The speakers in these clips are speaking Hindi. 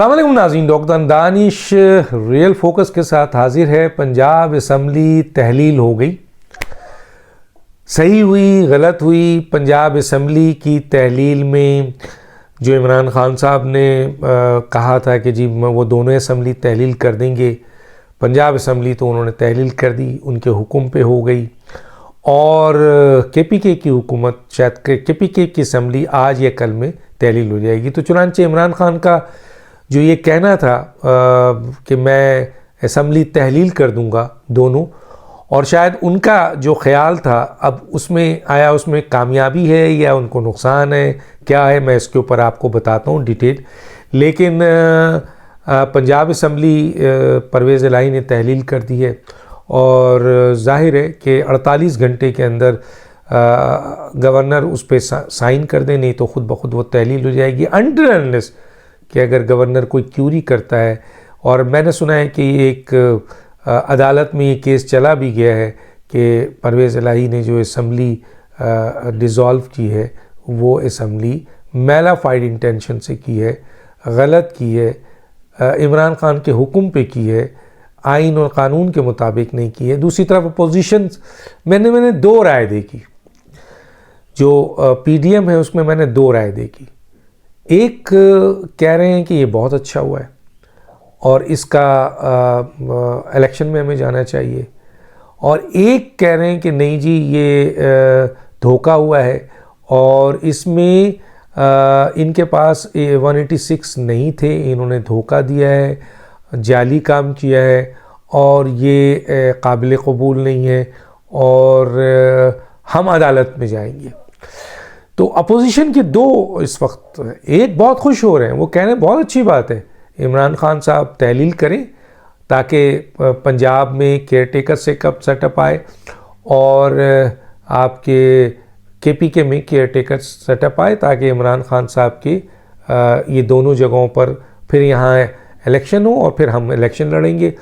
अस्सलाम वालेकुम नाज़रीन, डॉक्टर दानिश रियल फोकस के साथ हाजिर है। पंजाब असम्बली तहलील हो गई, सही हुई गलत हुई। पंजाब असम्बली की तहलील में जो इमरान खान साहब ने कहा था कि जी वो दोनों असम्बली तहलील कर देंगे, पंजाब असम्बली तो उन्होंने तहलील कर दी, उनके हुक्म पे हो गई। और KPK की हुकूमत, शायद KPK की असम्बली आज या कल में तहलील हो जाएगी। तो चुनांचे इमरान खान का जो ये कहना था कि मैं असम्बली तहलील कर दूंगा दोनों, और शायद उनका जो ख्याल था अब उसमें आया, उसमें कामयाबी है या उनको नुकसान है, क्या है, मैं इसके ऊपर आपको बताता हूँ डिटेल। लेकिन पंजाब असम्बली परवेज़ इलाही ने तहलील कर दी है और जाहिर है कि 48 घंटे के अंदर गवर्नर उस पर साइन कर दें, नहीं तो ख़ुद ब खुद वो तहलील हो जाएगी। अनटिल अनलेस कि अगर गवर्नर कोई क्यूरी करता है, और मैंने सुना है कि एक अदालत में ये केस चला भी गया है कि परवेज़ इलाही ने जो असम्बली डिज़ोल्व की है वो असम्बली मैलाफाइड इंटेंशन से की है, गलत की है, इमरान खान के हुक्म पे की है, आइन और क़ानून के मुताबिक नहीं की है। दूसरी तरफ अपोजिशन मैंने दो राय देखी, जो PDM है उसमें मैंने दो राय देखी। एक कह रहे हैं कि ये बहुत अच्छा हुआ है और इसका इलेक्शन में हमें जाना चाहिए, और एक कह रहे हैं कि नहीं जी ये धोखा हुआ है और इसमें इनके पास 186 नहीं थे, इन्होंने धोखा दिया है, जाली काम किया है और ये काबिल कबूल नहीं है और हम अदालत में जाएंगे। तो अपोजिशन के दो इस वक्त, एक बहुत खुश हो रहे हैं, वो कह रहे हैं बहुत अच्छी बात है, इमरान खान साहब तहलील करें ताकि पंजाब में केयर टेकर से कब सेटअप आए और आपके KPK में केयर टेकर सेटअप आए, ताकि इमरान खान साहब के ये दोनों जगहों पर फिर यहाँ इलेक्शन हो और फिर हम इलेक्शन लड़ेंगे।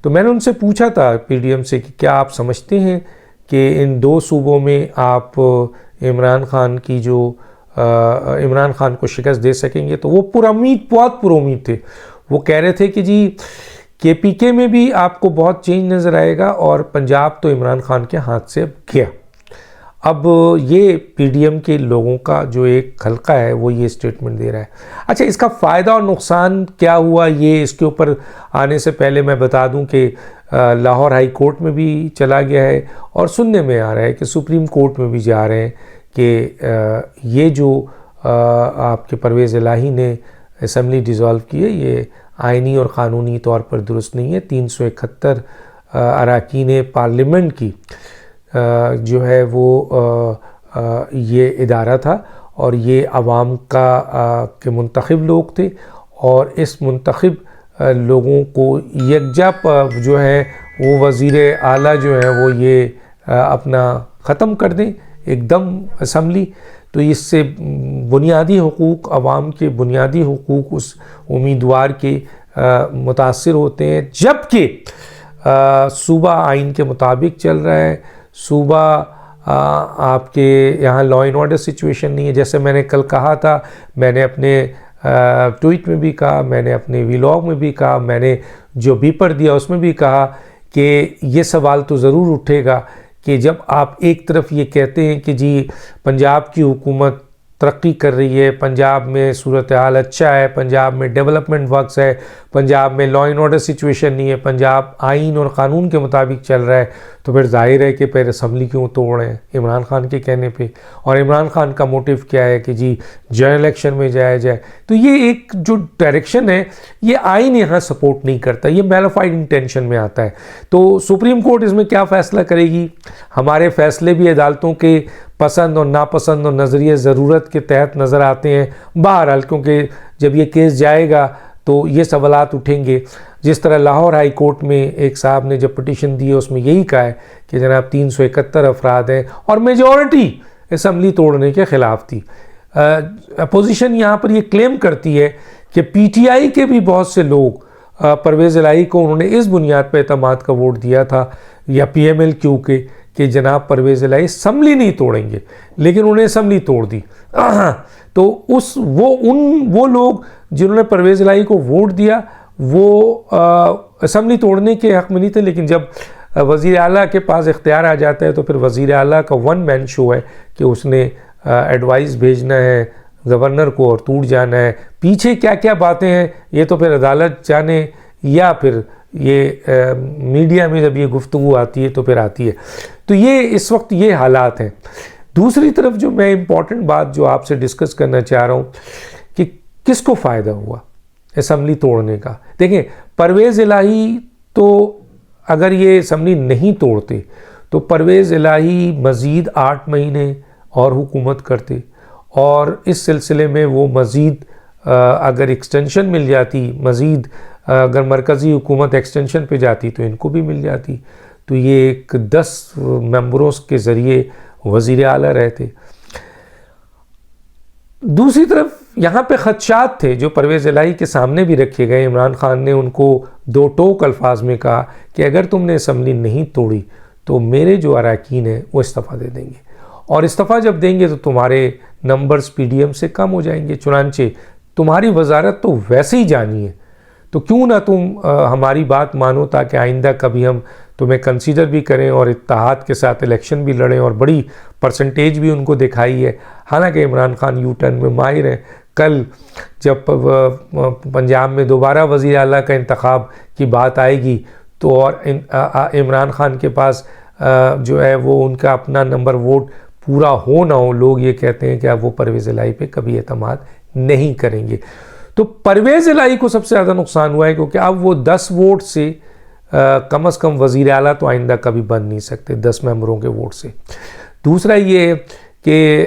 तो मैंने उनसे पूछा था PDM से कि क्या आप समझते हैं कि इन दो सूबों में आप इमरान खान को शिकस्त दे सकेंगे? तो वो बहुत पुरुम्मीद थे। वो कह रहे थे कि जी KPK में भी आपको बहुत चेंज नज़र आएगा और पंजाब तो इमरान खान के हाथ से गया। अब ये PDM के लोगों का जो एक हल्का है वो ये स्टेटमेंट दे रहा है। अच्छा, इसका फ़ायदा और नुकसान क्या हुआ, ये इसके ऊपर आने से पहले मैं बता दूं कि लाहौर हाई कोर्ट में भी चला गया है और सुनने में आ रहा है कि सुप्रीम कोर्ट में भी जा रहे हैं कि ये जो आपके परवेज़ इलाही ने असम्बली डिज़ोल्व की है ये आइनी और क़ानूनी तौर पर दुरुस्त नहीं है। 371 अरकान पार्लियामेंट की जो है वो ये इदारा था और ये अवाम के मुंतखब लोग थे, और इस मुंतखब लोगों को यकजा जो है वो वज़ीर आला जो है वो ये अपना ख़त्म कर दें एकदम असम्बली। तो इससे बुनियादी हुकूक, अवाम के बुनियादी हुकूक उस उम्मीदवार के मुतासिर होते हैं, जबकि सूबा आइन के मुताबिक चल रहा है। सूबा आपके यहाँ लॉ एंड ऑर्डर सिचुएशन नहीं है। जैसे मैंने कल कहा था, मैंने अपने ट्वीट में भी कहा, मैंने अपने व्लॉग में भी कहा, मैंने जो बीपर दिया उसमें भी कहा कि ये सवाल तो ज़रूर उठेगा कि जब आप एक तरफ ये कहते हैं कि जी पंजाब की हुकूमत तरक्की कर रही है, पंजाब में सूरत हाल अच्छा है, पंजाब में डेवलपमेंट वर्क्स है, पंजाब में लॉ एंड ऑर्डर सिचुएशन नहीं है, पंजाब आइन और क़ानून के मुताबिक चल रहा है, तो फिर जाहिर है कि फिर असम्बली क्यों तोड़ रहे हैं इमरान खान के कहने पे। और इमरान खान का मोटिव क्या है कि जी जनरल इलेक्शन में जाया जाए। तो ये एक जो डायरेक्शन है ये आइन यहाँ सपोर्ट नहीं करता, ये मैलाफाइड इंटेंशन में आता है। तो सुप्रीम कोर्ट इसमें क्या फ़ैसला करेगी? हमारे फ़ैसले भी अदालतों के पसंद और नापसंद और नज़रिए ज़रूरत के तहत नज़र आते हैं बहरहाल, क्योंकि जब ये केस जाएगा तो ये सवालात उठेंगे। जिस तरह लाहौर हाई कोर्ट में एक साहब ने जब पिटीशन दी है उसमें यही कहा है कि जनाब 371 अफराद हैं और मेजॉरिटी असम्बली तोड़ने के ख़िलाफ़ थी। अपोजिशन यहाँ पर ये क्लेम करती है कि PTI के भी बहुत से लोग परवेज़ इलाही को उन्होंने इस बुनियाद पर एतमाद का वोट दिया था, या PMLQ के, कि जनाब परवेज़ इलाही असम्बली नहीं तोड़ेंगे, लेकिन उन्हें असम्बली तोड़ दी। तो वो लोग जिन्होंने परवेज़ इलाही को वोट दिया वो असम्बली तोड़ने के हक़ में नहीं थे, लेकिन जब वज़ीर आला के पास इख्तियार आ जाता है तो फिर वज़ीर आला का वन मैन शो है कि उसने एडवाइस भेजना है गवर्नर को और टूट जाना है। पीछे क्या क्या बातें हैं ये तो फिर अदालत जाने, या फिर ये मीडिया में जब ये गुफ्तगू आती है तो फिर आती है। तो ये इस वक्त ये हालात हैं। दूसरी तरफ जो मैं इम्पॉर्टेंट बात जो आपसे डिस्कस करना चाह रहा हूँ कि किसको फ़ायदा हुआ असम्बली तोड़ने का। देखें, परवेज़ इलाही तो अगर ये असम्बली नहीं तोड़ते तो परवेज़ इलाही मज़ीद 8 महीने और हुकूमत करते, और इस सिलसिले में वो मज़ीद अगर एक्सटेंशन मिल जाती, मज़ीद अगर मरकज़ी हुकूमत एक्सटेंशन पे जाती तो इनको भी मिल जाती। तो ये एक 10 मेंबरों के ज़रिए वज़ीर आला रहते। दूसरी तरफ यहाँ पे ख़दशात थे जो परवेज़ इलाही के सामने भी रखे गए। इमरान खान ने उनको दो टोक अल्फाज में कहा कि अगर तुमने असम्बली नहीं तोड़ी तो मेरे जो अरकान हैं वो इस्तीफ़ा दे देंगे, और इस्तीफ़ा जब देंगे तो तुम्हारे नंबर्स PDM से कम हो जाएंगे, चुनांचे तुम्हारी वजारत तो वैसे ही जानी है, तो क्यों ना तुम हमारी बात मानो ताकि आइंदा कभी हम तुम्हें कंसीडर भी करें और इत्तेहाद के साथ इलेक्शन भी लड़ें। और बड़ी परसेंटेज भी उनको दिखाई है। हालांकि इमरान खान यू टर्न में माहिर हैं। कल जब पंजाब में दोबारा वज़ीर आला का इंतखाब की बात आएगी तो और इमरान खान के पास जो है वो उनका अपना नंबर वोट पूरा हो ना हो, लोग ये कहते हैं कि अब वो परवेज़ इलाही पे कभी एतमाद नहीं करेंगे। तो परवेज़ इलाही को सबसे ज़्यादा नुकसान हुआ है क्योंकि अब वो 10 वोट से कम से कम वज़ीर आला तो आइंदा कभी बन नहीं सकते 10 मेंबरों के वोट से। दूसरा ये कि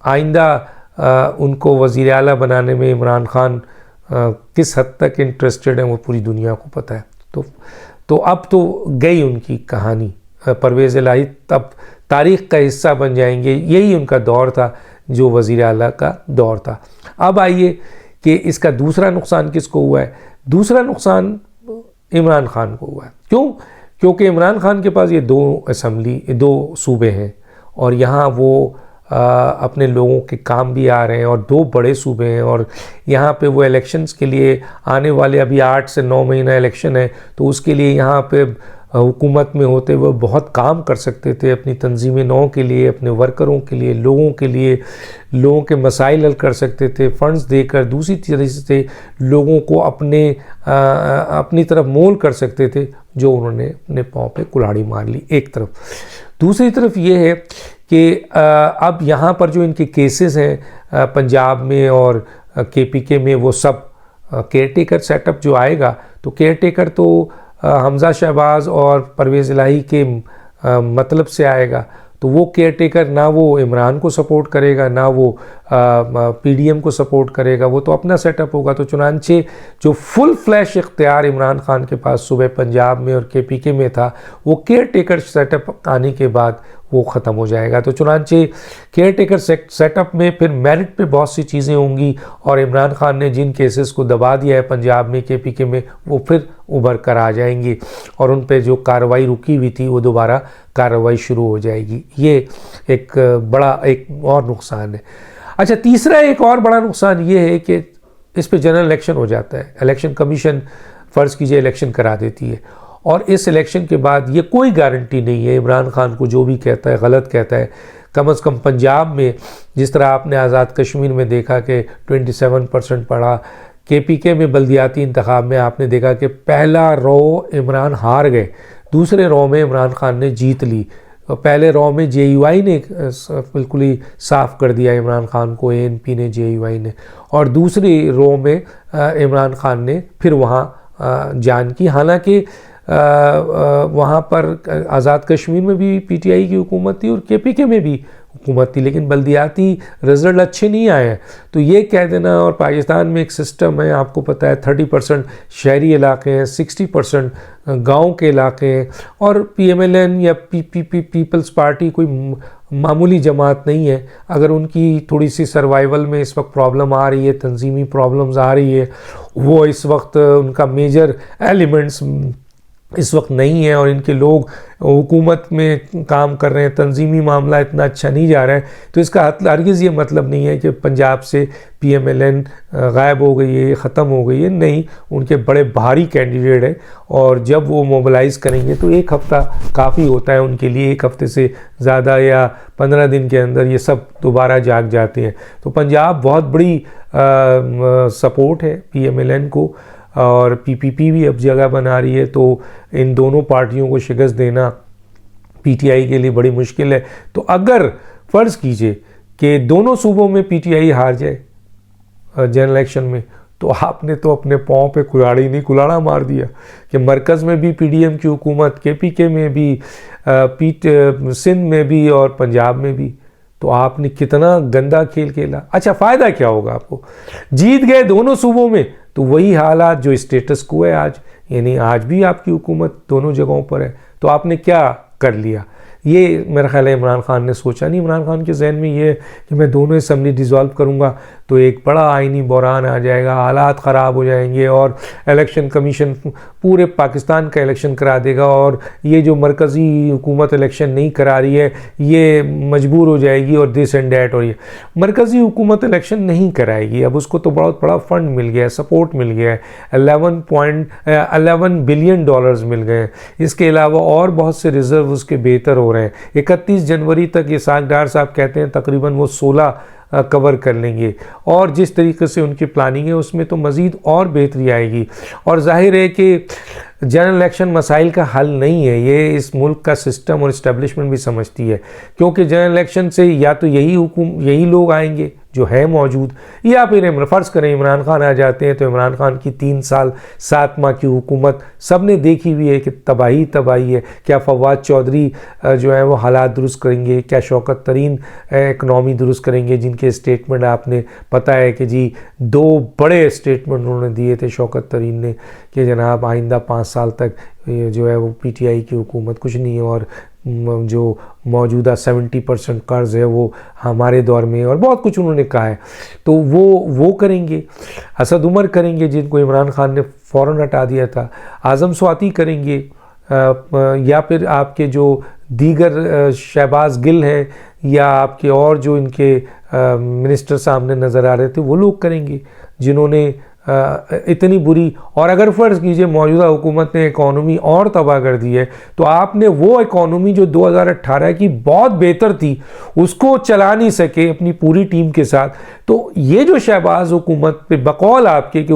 आइंदा उनको वज़ीर आला बनाने में इमरान खान किस हद तक इंटरेस्टेड हैं वो पूरी दुनिया को पता है। तो अब तो गई उनकी कहानी। परवेज़ इलाही तब तारीख़ का हिस्सा बन जाएंगे। यही उनका दौर था जो वज़ीर आला का दौर था। अब आइए कि इसका दूसरा नुकसान किसको हुआ है। दूसरा नुकसान इमरान खान को हुआ है। क्यों? क्योंकि इमरान खान के पास ये 2 सूबे हैं और यहाँ वो अपने लोगों के काम भी आ रहे हैं, और 2 बड़े सूबे हैं, और यहाँ पे वो इलेक्शंस के लिए आने वाले अभी 8 से 9 महीना इलेक्शन है, तो उसके लिए यहाँ पे हुकूमत में होते हुए बहुत काम कर सकते थे अपनी तंजीम नौ के लिए, अपने वर्करों के लिए, लोगों के मसाइल हल कर सकते थे फ़ंड्स देकर। दूसरी तरीके से लोगों को अपनी तरफ मोल कर सकते थे, जो उन्होंने अपने पाँव पे कुल्हाड़ी मार ली एक तरफ। दूसरी तरफ ये है कि अब यहाँ पर जो इनके केसेस हैं पंजाब में और KPK में, वो सब केयर टेकर सेटअप जो आएगा, तो केयर टेकर तो हमज़ा शहबाज और परवेज़ इलाही के मतलब से आएगा। तो वो केयर टेकर ना वो इमरान को सपोर्ट करेगा ना वो PDM को सपोर्ट करेगा, वो तो अपना सेटअप होगा। तो चुनांचे जो फुल फ्लैश इख्तियार इमरान खान के पास सुबह पंजाब में और KPK में था, वो केयर टेकर सेटअप आने के बाद वो ख़त्म हो जाएगा। तो चुनांचे केयर टेकर सेटअप में फिर मेरिट पे बहुत सी चीज़ें होंगी, और इमरान खान ने जिन केसेस को दबा दिया है पंजाब में KPK में, वो फिर उभर कर आ जाएंगे, और उन पे जो कार्रवाई रुकी हुई थी वो दोबारा कार्रवाई शुरू हो जाएगी। ये एक बड़ा एक और नुकसान है। अच्छा, तीसरा एक और बड़ा नुकसान ये है कि इस पे जनरल इलेक्शन हो जाता है। इलेक्शन कमीशन फ़र्ज़ कीजिए इलेक्शन करा देती है, और इस इलेक्शन के बाद ये कोई गारंटी नहीं है, इमरान खान को जो भी कहता है गलत कहता है। कम से कम पंजाब में जिस तरह आपने आज़ाद कश्मीर में देखा कि 27% पड़ा, KPK में बल्दियाती इंतखाब में आपने देखा कि पहला रो इमरान हार गए, दूसरे रो में इमरान खान ने जीत ली। पहले रो में JUI ने बिल्कुल ही साफ़ कर दिया इमरान खान को, ANP ने, JUI ने, और दूसरी रो में इमरान खान ने फिर वहाँ जान की। हालांकि वहाँ पर आज़ाद कश्मीर में भी PTI की हुकूमत थी और KPK में भी हुकूमत थी, लेकिन बल्दियाती रिज़ल्ट अच्छे नहीं आए हैं। तो ये कह देना, और पाकिस्तान में एक सिस्टम है आपको पता है, 30% शहरी इलाके हैं, 60% गांव के इलाके हैं, और PMLN या PPP पीपल्स पार्टी कोई मामूली जमात नहीं है। अगर उनकी थोड़ी सी सर्वाइवल में इस वक्त प्रॉब्लम आ रही है, तंजीमी प्रॉब्लम्स आ रही है, वो इस वक्त उनका मेजर एलिमेंट्स इस वक्त नहीं है और इनके लोग हुकूमत में काम कर रहे हैं, तंजीमी मामला इतना अच्छा नहीं जा रहा है, तो इसका हरगिज़ ये मतलब नहीं है कि पंजाब से PMLN गायब हो गई है, ख़त्म हो गई है। नहीं, उनके बड़े भारी कैंडिडेट हैं और जब वो मोबिलाइज़ करेंगे तो एक हफ़्ता काफ़ी होता है उनके लिए, एक हफ़्ते से ज़्यादा या 15 दिन के अंदर ये सब दोबारा जाग जाते हैं। तो पंजाब बहुत बड़ी सपोर्ट है PMLN को और PPP भी अब जगह बना रही है, तो इन दोनों पार्टियों को शिकस्त देना PTI के लिए बड़ी मुश्किल है। तो अगर फ़र्ज़ कीजिए कि दोनों सूबों में PTI हार जाए जनरल इलेक्शन में, तो आपने तो अपने पाँव पे कुल्हाड़ी नहीं कुल्हाड़ा मार दिया कि मरकज़ में भी PDM की हुकूमत, KPK में भी, सिंध में भी और पंजाब में भी। तो आपने कितना गंदा खेल खेला। अच्छा, फ़ायदा क्या होगा आपको? जीत गए दोनों सूबों में तो वही हालात जो स्टेटस को है आज, यानी आज भी आपकी हुकूमत दोनों जगहों पर है। तो आपने क्या कर लिया? ये मेरा ख्याल है इमरान खान ने सोचा नहीं। इमरान खान के जहन में ये कि मैं दोनों असम्बली डिज़ोल्व करूँगा तो एक बड़ा आइनी बहरान आ जाएगा, हालात ख़राब हो जाएंगे और इलेक्शन कमीशन पूरे पाकिस्तान का इलेक्शन करा देगा और ये जो मरकज़ी हुकूमत इलेक्शन नहीं करा रही है ये मजबूर हो जाएगी और दिस एंड डैट। और ये मरकज़ी हुकूमत इलेक्शन नहीं कराएगी, अब उसको तो बहुत बड़ा फ़ंड मिल गया है, सपोर्ट मिल गया है, 11 बिलियन डॉलर्स मिल गए हैं। इसके अलावा और बहुत से रिज़र्व उसके बेहतर हो रहे हैं। 31 जनवरी तक ये सागडार साहब कहते हैं तकरीबन वो 16 कवर कर लेंगे और जिस तरीके से उनकी प्लानिंग है उसमें तो मज़ीद और बेहतरी आएगी। और जाहिर है कि जनरल इलेक्शन मसाइल का हल नहीं है, ये इस मुल्क का सिस्टम और इस्टेब्लिशमेंट भी समझती है, क्योंकि जनरल इलेक्शन से या तो यही लोग आएंगे जो है मौजूद, या फिर फ़र्ज़ करें इमरान खान आ जाते हैं तो इमरान खान की 3 साल 7 माह की हुकूमत सब ने देखी हुई है कि तबाही है। क्या फवाद चौधरी जो है वो हालात दुरुस्त करेंगे? क्या शौकत तरीन इकनॉमी दुरुस्त करेंगे, जिनके स्टेटमेंट आपने पता है कि जी 2 बड़े स्टेटमेंट उन्होंने दिए थे शौकत तरीन ने कि जनाब आइंदा 5 साल तक जो है वो PTI की हुकूमत कुछ नहीं है और जो मौजूदा 70% कर्ज़ है वो हमारे दौर में, और बहुत कुछ उन्होंने कहा है। तो वो करेंगे। असद उमर करेंगे जिनको इमरान खान ने फ़ौरन हटा दिया था। आज़म स्वाति करेंगे, या फिर आपके जो दीगर शहबाज गिल हैं या आपके और जो इनके मिनिस्टर सामने नज़र आ रहे थे वो लोग करेंगे जिन्होंने इतनी बुरी, और अगर फ़र्ज़ कीजिए मौजूदा हुकूमत ने इकॉनमी और तबाह कर दी है तो आपने वो इकॉनमी जो 2018 की बहुत बेहतर थी उसको चला नहीं सके अपनी पूरी टीम के साथ। तो ये जो शहबाज हुकूमत पे बकौल आपके कि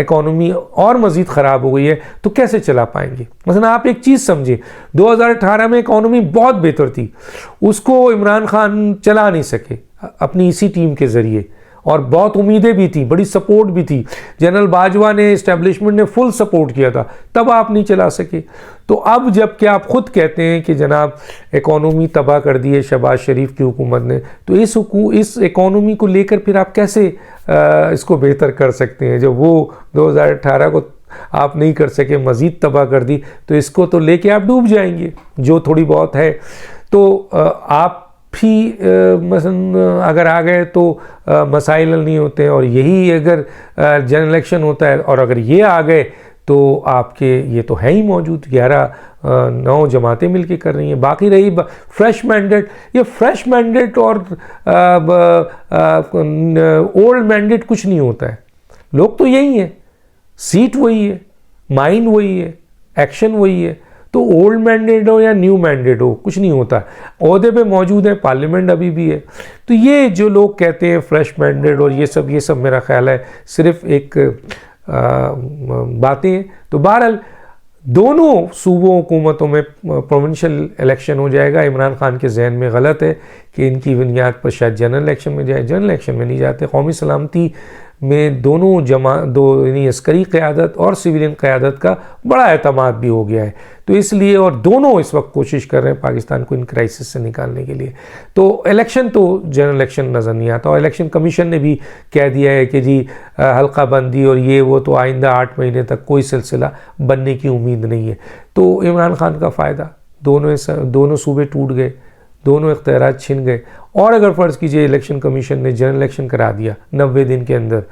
इकॉनमी और मज़ीद ख़राब हो गई है तो कैसे चला पाएंगे? मसलन आप एक चीज़ समझे, 2018 में इकॉनमी बहुत बेहतर थी, उसको इमरान खान चला नहीं सके अपनी इसी टीम के ज़रिए, और बहुत उम्मीदें भी थी, बड़ी सपोर्ट भी थी, जनरल बाजवा ने, इस्टेब्लिशमेंट ने फुल सपोर्ट किया था, तब आप नहीं चला सके। तो अब जब कि आप ख़ुद कहते हैं कि जनाब इकॉनमी तबाह कर दी है शहबाज शरीफ की हुकूमत ने, तो इस इकॉनमी को लेकर फिर आप कैसे इसको बेहतर कर सकते हैं? जब वो 2018 को आप नहीं कर सके, मज़ीद तबाह कर दी, तो इसको तो लेके आप डूब जाएंगे जो थोड़ी बहुत है। तो आप भी मसलन अगर आ गए तो मसाइल हल नहीं होते हैं, और यही अगर जनरल इलेक्शन होता है और अगर ये आ गए तो आपके ये तो है ही मौजूद 9 जमातें मिलके कर रही हैं। बाकी रही फ्रेश मैंडेट, ये फ्रेश मैंडेट और ओल्ड मैंडेट कुछ नहीं होता है। लोग तो यही है, सीट वही है, माइंड वही है, एक्शन वही है। तो ओल्ड मैंडेट हो या न्यू मैंडेट हो कुछ नहीं होता, ओहदे पे मौजूद है, पार्लियामेंट अभी भी है। तो ये जो लोग कहते हैं फ्रेश मैंडेट और ये सब मेरा ख्याल है सिर्फ एक बातें हैं। तो बहरहाल दोनों सूबों हुकूमतों में प्रोविंशियल इलेक्शन हो जाएगा। इमरान खान के जहन में गलत है कि इनकी बुनियाद पर शायद जनरल इलेक्शन में जाए, जनरल इलेक्शन में नहीं जाते। कौमी सलामती में दो यानी अस्करी क़यादत और सिविलियन क़यादत का बड़ा एतमाद भी हो गया है, तो इसलिए, और दोनों इस वक्त कोशिश कर रहे हैं पाकिस्तान को इन क्राइसिस से निकालने के लिए। तो इलेक्शन तो जनरल इलेक्शन नज़र नहीं आता, और इलेक्शन कमीशन ने भी कह दिया है कि जी हल्का बंदी और ये वो तो आइंदा 8 महीने तक कोई सिलसिला बनने की उम्मीद नहीं है। तो इमरान खान का फ़ायदा, दोनों सूबे टूट गए, दोनों इख्तियारात छिन गए। और अगर फ़र्ज़ कीजिए इलेक्शन कमीशन ने जनरल इलेक्शन करा दिया 90 दिन के अंदर,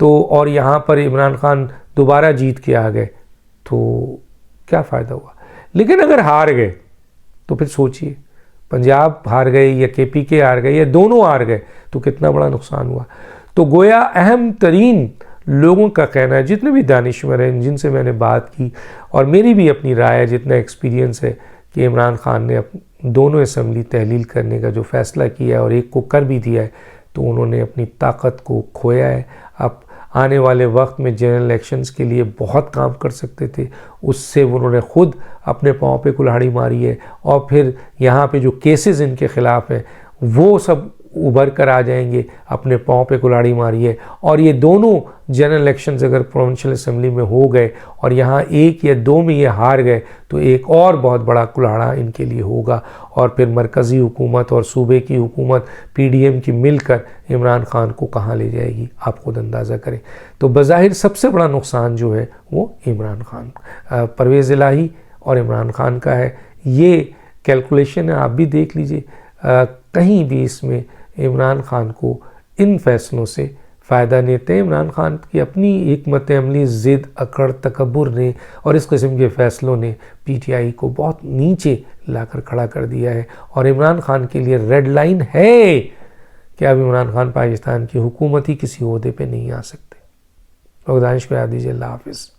तो और यहाँ पर इमरान खान दोबारा जीत के आ गए, तो क्या फ़ायदा हुआ। लेकिन अगर हार गए तो फिर सोचिए, पंजाब हार गए या केपीके हार गए या दोनों हार गए तो कितना बड़ा नुकसान हुआ। तो गोया अहम तरीन लोगों का कहना है, जितने भी दानिश्वर हैं जिनसे मैंने बात की, और मेरी भी अपनी राय है, जितना एक्सपीरियंस है, कि इमरान खान ने दोनों असम्बली तहलील करने का जो फ़ैसला किया है और एक को कर भी दिया है, तो उन्होंने अपनी ताकत को खोया है। अब आने वाले वक्त में जनरल इलेक्शंस के लिए बहुत काम कर सकते थे, उससे उन्होंने ख़ुद अपने पाँव पे कुल्हाड़ी मारी है, और फिर यहाँ पे जो केसेस इनके ख़िलाफ़ हैं वो सब उभर कर आ जाएंगे, अपने पाँव पे कुल्हाड़ी मारी है। और ये दोनों जनरल इलेक्शंस अगर प्रोविंशियल असेंबली में हो गए और यहाँ एक या दो में ये हार गए तो एक और बहुत बड़ा कुल्हाड़ा इनके लिए होगा, और फिर मरकज़ी हुकूमत और सूबे की हुकूमत पीडीएम की मिलकर इमरान खान को कहाँ ले जाएगी, आप खुद अंदाज़ा करें। तो बज़ाहिर सबसे बड़ा नुकसान जो है वो इमरान खान, परवेज़ इलाही और इमरान खान का है। ये कैलकुलेशन है, आप भी देख लीजिए। कहीं भी इसमें इमरान खान को इन फैसलों से फ़ायदा नहीं थे। इमरान खान की अपनी हिकमत अमली, ज़िद, अकड़, तकब्बुर ने और इस किस्म के फ़ैसलों ने पीटीआई को बहुत नीचे लाकर खड़ा कर दिया है। और इमरान खान के लिए रेड लाइन है कि अब इमरान खान पाकिस्तान की हुकूमत ही किसी ओहदे पे नहीं आ सकते। और दानिश को याद दीजिए। अल्लाह हाफ़िज़।